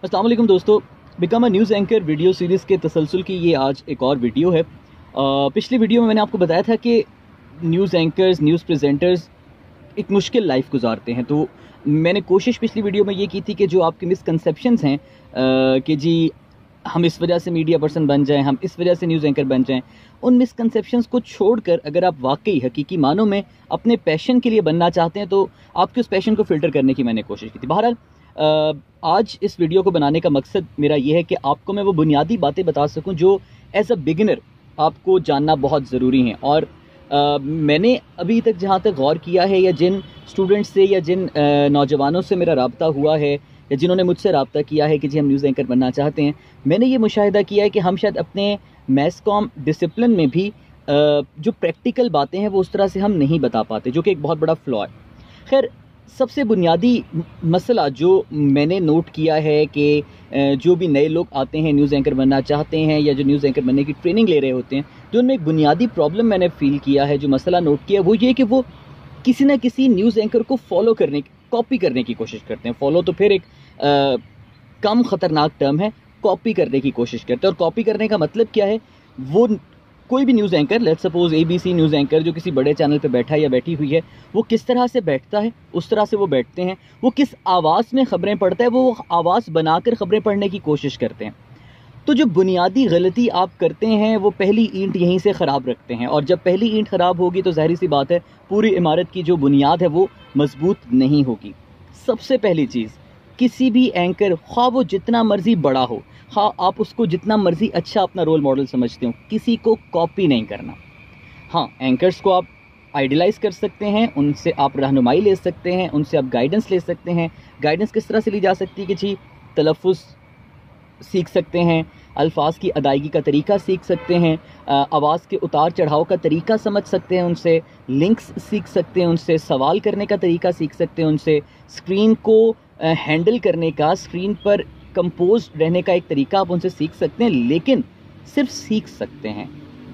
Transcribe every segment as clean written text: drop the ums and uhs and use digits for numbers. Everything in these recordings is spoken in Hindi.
अस्सलाम वालेकुम दोस्तों। Become a news anchor video series के तसलसल की ये आज एक और वीडियो है। पिछली वीडियो में मैंने आपको बताया था कि न्यूज़ एंकर्स, न्यूज़ प्रेजेंटर्स एक मुश्किल लाइफ गुजारते हैं। तो मैंने कोशिश पिछली वीडियो में ये की थी कि जो आपके मिसकंसेप्शंस हैं कि जी हम इस वजह से मीडिया पर्सन बन जाएं, हम इस वजह से न्यूज़ एंकर बन जाएं, उन मिसकंसेप्शंस को छोड़कर अगर आप वाकई हकीकी मानों में अपने पैशन के लिए बनना चाहते हैं तो आपके उस पैशन को फ़िल्टर करने की मैंने कोशिश की थी। बहरहाल आज इस वीडियो को बनाने का मकसद मेरा ये है कि आपको मैं वो बुनियादी बातें बता सकूं जो एज अ बिगिनर आपको जानना बहुत ज़रूरी हैं। और मैंने अभी तक जहाँ तक गौर किया है या जिन स्टूडेंट्स से या जिन नौजवानों से मेरा रब्ता हुआ है या जिन्होंने मुझसे रब्ता किया है कि जी हम न्यूज़ एंकर बनना चाहते हैं, मैंने ये मुशाहिदा किया है कि हम शायद अपने मैस कॉम डिसिप्लिन में भी जो प्रैक्टिकल बातें हैं वो उस तरह से हम नहीं बता पाते, जो कि एक बहुत बड़ा फ्लॉ है। खैर, सबसे बुनियादी मसला जो मैंने नोट किया है कि जो भी नए लोग आते हैं न्यूज़ एंकर बनना चाहते हैं या जो न्यूज़ एंकर बनने की ट्रेनिंग ले रहे होते हैं, जो उनमें एक बुनियादी प्रॉब्लम मैंने फील किया है, जो मसला नोट किया वो ये कि वो किसी ना किसी न्यूज़ एंकर को फॉलो करने, कॉपी करने की कोशिश करते हैं। फॉलो तो फिर एक कम ख़तरनाक टर्म है, कॉपी करने की कोशिश करते हैं। और कॉपी करने का मतलब क्या है, वो कोई भी news anchor, let's suppose ABC news anchor जो किसी बड़े चैनल पे बैठा है या बैठी हुई है, वो किस तरह से बैठता है उस तरह से वो बैठते हैं। वो किस आवाज़ में ख़बरें पढ़ता है वो आवाज़ बनाकर ख़बरें पढ़ने की कोशिश करते हैं। तो जो बुनियादी गलती आप करते हैं वो पहली ईंट यहीं से ख़राब रखते हैं, और जब पहली ईंट ख़राब होगी तो ज़ाहिर सी बात है पूरी इमारत की जो बुनियाद है वो मजबूत नहीं होगी। सबसे पहली चीज़, किसी भी एंकर ख्वाह वो जितना मर्जी बड़ा हो, हाँ आप उसको जितना मर्जी अच्छा अपना रोल मॉडल समझते हो, किसी को कॉपी नहीं करना। हाँ, एंकर्स को आप आइडियलाइज़ कर सकते हैं, उनसे आप रहनुमाई ले सकते हैं, उनसे आप गाइडेंस ले सकते हैं। गाइडेंस किस तरह से ली जा सकती है कि जी तलफ़्फ़ुज़ सीख सकते हैं, अल्फाज की अदायगी का तरीका सीख सकते हैं, आवाज़ के उतार चढ़ाव का तरीका समझ सकते हैं, उनसे लिंक्स सीख सकते हैं, उनसे सवाल करने का तरीका सीख सकते हैं, उनसे स्क्रीन को हैंडल करने का, स्क्रीन पर कंपोज रहने का एक तरीका आप उनसे सीख सकते हैं। लेकिन सिर्फ सीख सकते हैं,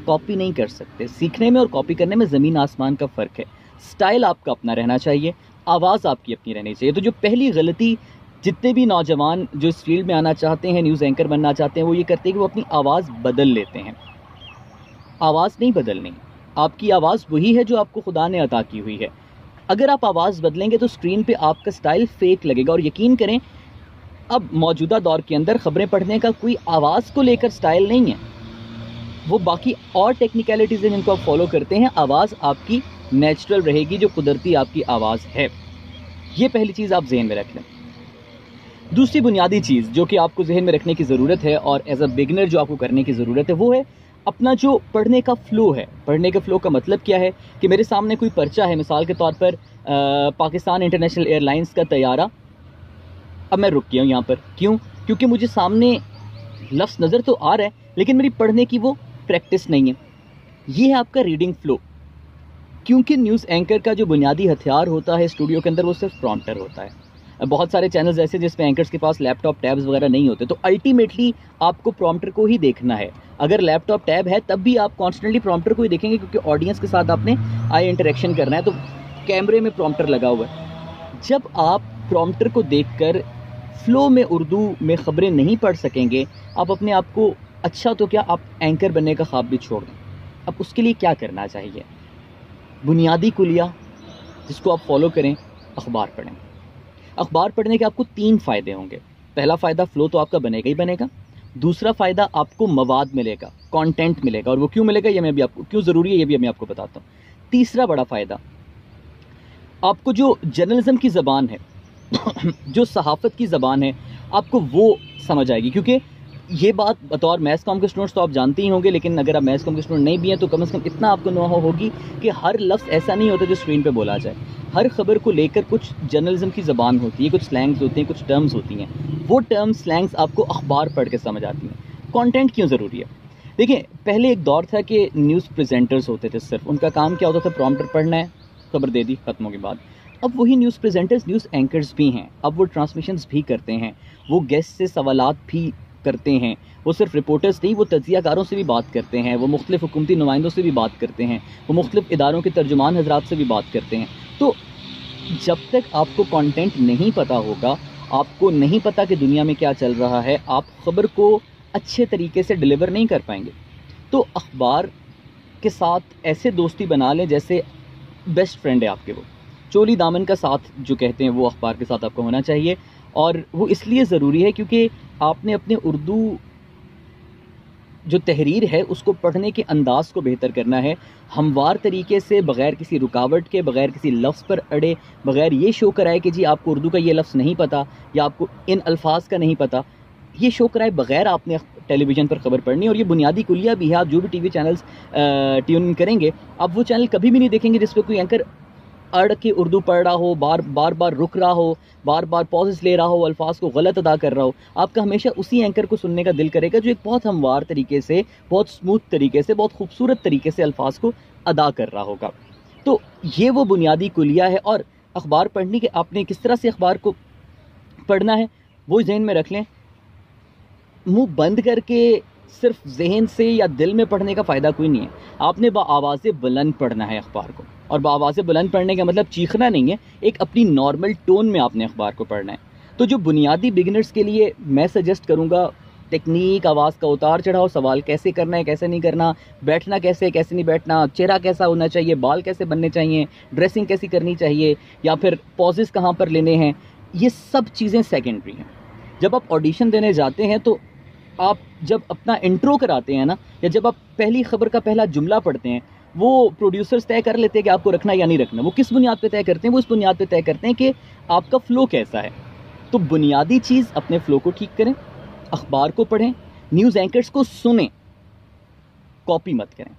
कॉपी नहीं कर सकते। सीखने में और कॉपी करने में ज़मीन आसमान का फ़र्क है। स्टाइल आपका अपना रहना चाहिए, आवाज़ आपकी अपनी रहनी चाहिए। तो जो पहली गलती जितने भी नौजवान जो इस फील्ड में आना चाहते हैं, न्यूज़ एंकर बनना चाहते हैं, वो ये करते हैं कि वो अपनी आवाज़ बदल लेते हैं। आवाज़ नहीं बदलनी, आपकी आवाज़ वही है जो आपको खुदा ने अता की हुई है। अगर आप आवाज़ बदलेंगे तो स्क्रीन पे आपका स्टाइल फेक लगेगा। और यकीन करें, अब मौजूदा दौर के अंदर ख़बरें पढ़ने का कोई आवाज़ को लेकर स्टाइल नहीं है, वो बाकी और टेक्निकलिटीज़ हैं जिनको आप फॉलो करते हैं। आवाज़ आपकी नेचुरल रहेगी, जो कुदरती आपकी आवाज़ है। ये पहली चीज़ आप जहन में रख लें। दूसरी बुनियादी चीज़ जो कि आपको जहन में रखने की ज़रूरत है और एज अ बिगनर जो आपको करने की ज़रूरत है वो है अपना जो पढ़ने का फ़्लो है। पढ़ने के फ़्लो का मतलब क्या है कि मेरे सामने कोई पर्चा है, मिसाल के तौर पर पाकिस्तान इंटरनेशनल एयरलाइंस का तैयारा। अब मैं रुक गया हूँ यहाँ पर, क्यों? क्योंकि मुझे सामने लफ्ज़ नज़र तो आ रहा है लेकिन मेरी पढ़ने की वो प्रैक्टिस नहीं है। ये है आपका रीडिंग फ़्लो। क्योंकि न्यूज़ एंकर का जो बुनियादी हथियार होता है स्टूडियो के अंदर वो सिर्फ प्रॉम्प्टर होता है। बहुत सारे चैनल्स ऐसे जिसमें एंकर्स के पास लैपटॉप टैब्स वगैरह नहीं होते, तो अल्टीमेटली आपको प्रॉम्प्टर को ही देखना है। अगर लैपटॉप टैब है तब भी आप कॉन्स्टेंटली प्रॉम्प्टर को ही देखेंगे, क्योंकि ऑडियंस के साथ आपने आई इंटरेक्शन करना है, तो कैमरे में प्रॉम्प्टर लगा हुआ है। जब आप प्रॉम्प्टर को देखकर फ़्लो में उर्दू में ख़बरें नहीं पढ़ सकेंगे, आप अपने आप को, अच्छा तो क्या आप एंकर बनने का ख्वाब भी छोड़ दें। अब उसके लिए क्या करना चाहिए? बुनियादी कुलिया जिसको आप फॉलो करें, अखबार पढ़ें। अखबार पढ़ने के आपको 3 फ़ायदे होंगे। पहला फ़ायदा, फ़्लो तो आपका बनेगा ही बनेगा। दूसरा फ़ायदा, आपको मवाद मिलेगा, कंटेंट मिलेगा, और वो क्यों मिलेगा ये मैं भी आपको, क्यों ज़रूरी है ये भी मैं आपको बताता हूँ। तीसरा बड़ा फ़ायदा, आपको जो जर्नलिज़म की ज़बान है जो सहाफ़त की ज़बान है, आपको वो समझ आएगी। क्योंकि ये बात बतौर मैथ्स कॉम के स्टूडेंट्स तो आप जानते ही होंगे, लेकिन अगर आप मैथ्स कॉम के स्टूडेंट नहीं भी हैं तो कम से कम इतना आपको नो होगी कि हर लफ्ज़ ऐसा नहीं होता जो स्क्रीन पे बोला जाए। हर खबर को लेकर कुछ जर्नलिज्म की ज़बान होती है, कुछ स्लैंग्स होती हैं, कुछ टर्म्स होती हैं। वो टर्म्स, स्लैंग्स आपको अखबार पढ़ के समझ आती हैं। कंटेंट क्यों ज़रूरी है? देखिए, पहले एक दौर था कि न्यूज़ प्रेजेंटर्स होते थे, सिर्फ उनका काम क्या होता था, प्रॉम्प्टर पढ़ना है, खबर दे दी, ख़त्म हो गई बात। अब वही न्यूज़ प्रेजेंटर्स न्यूज़ एंकर्स भी हैं। अब वो ट्रांसमिशंस भी करते हैं, वो गेस्ट से सवालात भी करते हैं, वो सिर्फ रिपोर्टर्स नहीं, वो तज्ज़ियाकारों से भी बात करते हैं, वो मुख्तलिफ हुकूमती नुमाइंदों से भी बात करते हैं, वो मुख्तलिफ इदारों के तर्जुमान हजरात से भी बात करते हैं। तो जब तक आपको कंटेंट नहीं पता होगा, आपको नहीं पता कि दुनिया में क्या चल रहा है, आप ख़बर को अच्छे तरीके से डिलीवर नहीं कर पाएंगे। तो अखबार के साथ ऐसे दोस्ती बना लें जैसे बेस्ट फ्रेंड है आपके। वो चोली दामन का साथ जो कहते हैं वो अखबार के साथ आपको होना चाहिए। और वो इसलिए ज़रूरी है क्योंकि आपने अपने उर्दू जो तहरीर है उसको पढ़ने के अंदाज़ को बेहतर करना है, हमवार तरीके से, बग़ैर किसी रुकावट के, बग़ैर किसी लफ्ज़ पर अड़े, बग़ैर ये शो कराए कि जी आपको उर्दू का ये लफ्ज़ नहीं पता या आपको इन अल्फाज का नहीं पता। ये शो कराए बग़ैर आपने टेलीविज़न पर ख़बर पढ़नी। और ये बुनियादी कुलिया भी है। आप जो भी टीवी चैनल्स ट्यून करेंगे, आप वो चैनल कभी भी नहीं देखेंगे जिस पर कोई एंकर अड़ के उर्दू पढ़ रहा हो, बार बार रुक रहा हो, बार बार पॉजेस ले रहा हो, अल्फाज को गलत अदा कर रहा हो। आपका हमेशा उसी एंकर को सुनने का दिल करेगा जो एक बहुत हमवार तरीके से, बहुत स्मूथ तरीके से, बहुत खूबसूरत तरीके से अल्फाज को अदा कर रहा होगा। तो ये वो बुनियादी कुलिया है। और अखबार पढ़ने के आपने किस तरह से अखबार को पढ़ना है वो जहन में रख लें। मुंह बंद करके सिर्फ जहन से या दिल में पढ़ने का फ़ायदा कोई नहीं है। आपने बाआवाज़ बुलंद पढ़ना है अखबार को। और बाआवाज़ बुलंद पढ़ने का मतलब चीखना नहीं है, एक अपनी नॉर्मल टोन में आपने अखबार को पढ़ना है। तो जो बुनियादी बिगिनर्स के लिए मैं सजेस्ट करूँगा, टेक्निक, आवाज़ का उतार चढ़ाव, सवाल कैसे करना है, कैसे नहीं करना, बैठना कैसे नहीं बैठना, चेहरा कैसा होना चाहिए, बाल कैसे बनने चाहिए, ड्रेसिंग कैसी करनी चाहिए, या फिर पॉजेस कहाँ पर लेने हैं, ये सब चीज़ें सेकेंडरी हैं। जब आप ऑडिशन देने जाते हैं तो आप जब अपना इंट्रो कराते हैं ना, या जब आप पहली खबर का पहला जुमला पढ़ते हैं, वो प्रोड्यूसर्स तय कर लेते हैं कि आपको रखना या नहीं रखना। वो किस बुनियाद पे तय करते हैं? वो इस बुनियाद पे तय करते हैं कि आपका फ़्लो कैसा है। तो बुनियादी चीज़ अपने फ़्लो को ठीक करें, अखबार को पढ़ें, न्यूज़ एंकर्स को सुनें, कॉपी मत करें।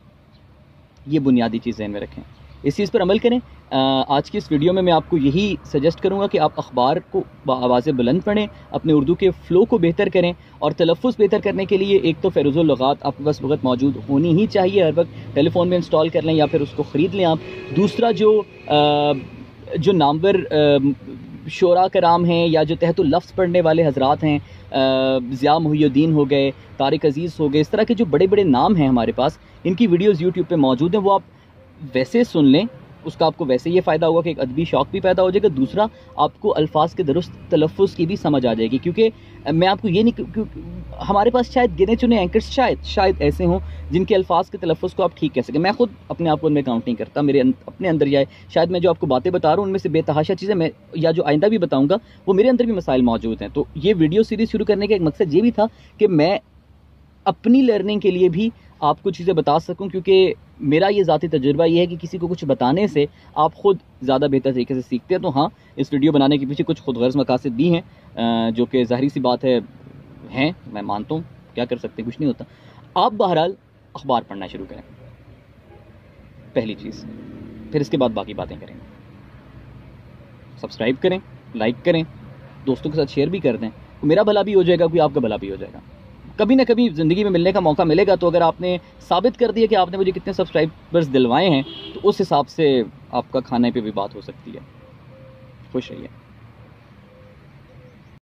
ये बुनियादी चीज़ ज़हन में रखें, इस चीज़ पर अमल करें। आज की इस वीडियो में मैं आपको यही सजेस्ट करूंगा कि आप अखबार को आवाज़ बुलंद पढ़ें, अपने उर्दू के फ़्लो को बेहतर करें। और तलफ़्फ़ुज़ बेहतर करने के लिए एक तो फ़ैरुज़ुल लुग़ात आपके पास वक़्त मौजूद होनी ही चाहिए, हर वक्त टेलीफोन में इंस्टॉल कर लें या फिर उसको ख़रीद लें आप। दूसरा जो नामवर शोरा कराम हैं या जो तहत लफ्ज़ पढ़ने वाले हज़रात हैं, ज़िया मुहियुद्दीन हो गए, तारिक अज़ीज़ हो गए, इस तरह के जो बड़े बड़े नाम हैं हमारे पास, इनकी वीडियोज़ यूट्यूब पर मौजूद हैं, वो आप वैसे सुन लें। उसका आपको वैसे ये फ़ायदा होगा कि एक अदबी शौक़ भी पैदा हो जाएगा। दूसरा, आपको अल्फाज के दुरुस्त तलफ़्फ़ुज़ की भी समझ आ जाएगी। क्योंकि मैं आपको ये नहीं, हमारे पास शायद गिने चुने एंकर्स शायद ऐसे हों जिनके अल्फाज के तलफ़्फ़ुज़ को आप ठीक कह सकें। मैं खुद अपने आप को उनमें काउंट नहीं करता, मेरे अपने अंदर जाए शायद मैं जो आपको बातें बता रहा हूँ उनमें से बेतहाशा चीज़ें मैं या जो आइंदा भी बताऊँगा वो मेरे अंदर भी मसाइल मौजूद हैं। तो ये वीडियो सीरीज़ शुरू करने का एक मकसद ये भी था कि मैं अपनी लर्निंग के लिए भी आपको चीज़ें बता सकूं, क्योंकि मेरा ये ज़ाती तजुर्बा ये है कि किसी को कुछ बताने से आप ख़ुद ज़्यादा बेहतर तरीके से सीखते हैं। तो हाँ, इस वीडियो बनाने के पीछे कुछ खुद गर्ज़ मकासद भी हैं, जो कि ज़ाहिर सी बात है, मैं मानता हूँ, क्या कर सकते हैं, कुछ नहीं होता। आप बहरहाल अखबार पढ़ना शुरू करें, पहली चीज़, फिर इसके बाद बाकी बातें करेंगे। सब्सक्राइब करें, लाइक करें, दोस्तों के साथ शेयर भी कर दें, मेरा भला भी हो जाएगा, कोई आपका भला भी हो जाएगा। कभी ना कभी ज़िंदगी में मिलने का मौका मिलेगा। तो अगर आपने साबित कर दिया कि आपने मुझे कितने सब्सक्राइबर्स दिलवाए हैं, तो उस हिसाब से आपका खाने पे भी बात हो सकती है। खुश रहिए।